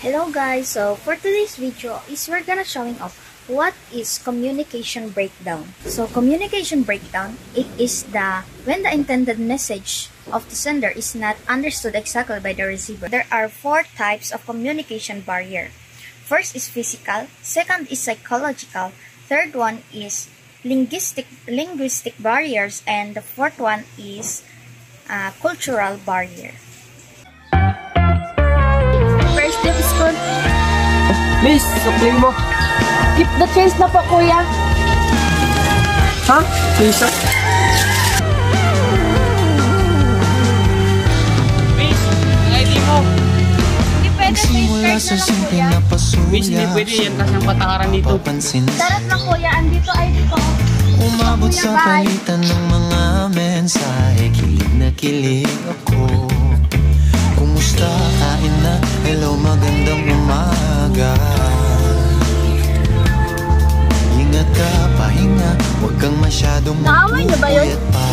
Hello guys, so for today's video is we're gonna showing off what is communication breakdown. So communication breakdown, it is when the intended message of the sender is not understood exactly by the receiver. There are 4 types of communication barrier. First is physical, second is psychological, third one is linguistic barriers, and the fourth one is cultural barrier. First day of school. Miss, supply mo. Keep the change na po, kuya. Ha? Pisa? Miss, ang ID mo. Hindi pwede sa card na lang, kuya. Miss, hindi pwede yan kasi ang patakaran dito. Darat lang, kuya. Andito ID ko. Umabot sa palitan ng mga mensahe, kilig na kilig ako. Kumusta, kain na, hello, magandang umaga. Ingat ka, pahinga, huwag kang masyadong magpupuyat pa.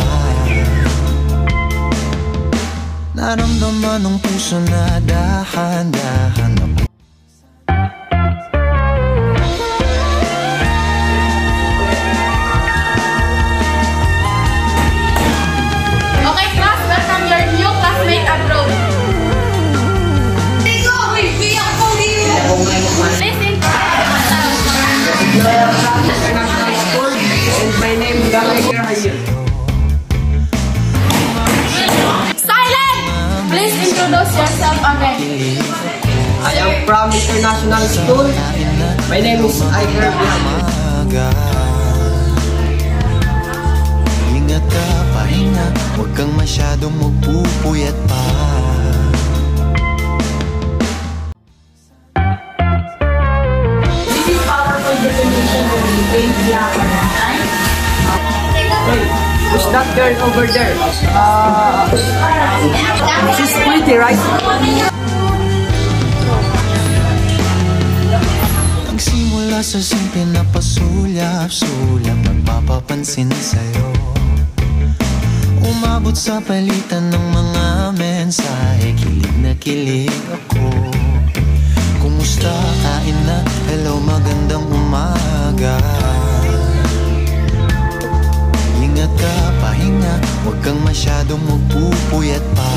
Naramdaman ng puso na dahan-dahan ako. Okay, class, welcome your new classmate abroad. Listen. My name is Silent! Please introduce yourself again. I am from International School. My name is Iker Bihan. Ingat ka, pahinga, huwag kang masyadong magpupuyat pa. This is powerful definition of the brain diagram. Hey, who's that girl over there? She's pretty, right? Nagsimula sa simple na pasulap-sulap, nagpapapansin sa'yo. Umabot sa palitan ng mga mensahe, kilig na kilig ako. Kumusta, kain na, hello, magandang umaga. Ingat ka, pahinga, huwag kang masyadong magpupuyat pa.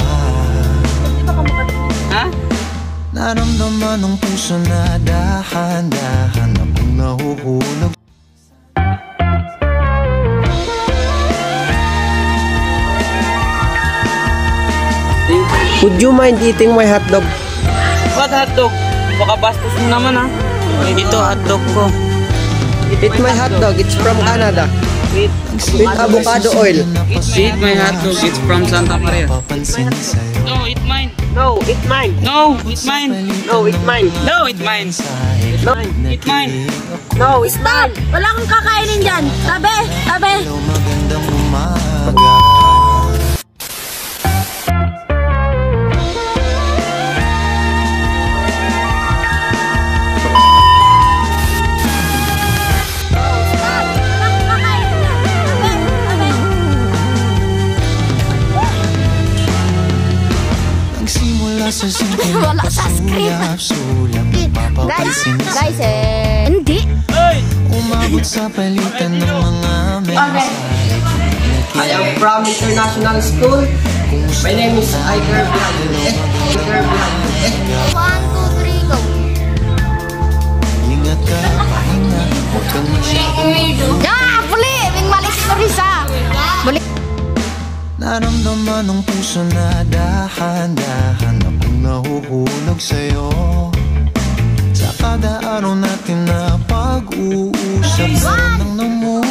Ha? Naramdaman ng puso na dahan-dahan akong nahuhulog. Would you mind eating my hotdog? What hotdog? Baka bastos mo naman ha. Ito hotdog ko. Eat my hotdog, it's from Canada. With With avocado oil. Eat my hotdog, it's from Santa Maria. Papansin sa'yo. No, eat mine. No, eat mine. No, eat mine. No, eat mine. No, eat mine. No, Eat mine. no, it's mine. Wala akong kakainin dyan. Tabi! Tabi! Hello, magandang umaga. Nagsimula sa simple na Wala sa script. pasulap-sulap, nagpapapansin Guys, sa'yo. hindi. Umabot sa palitan ng mga mensahe. I am from International School. My name is Iker Bihan. Iker Bihan. 1, 2, 3, go. Ingat ka, pahinga, huwag kang masyadong Puli! May malis ko rin sa. naramdaman ng puso na dahan-dahan akong nahuhulog sa'yo. Sa kada araw natin na pag-uusap, parang namumuo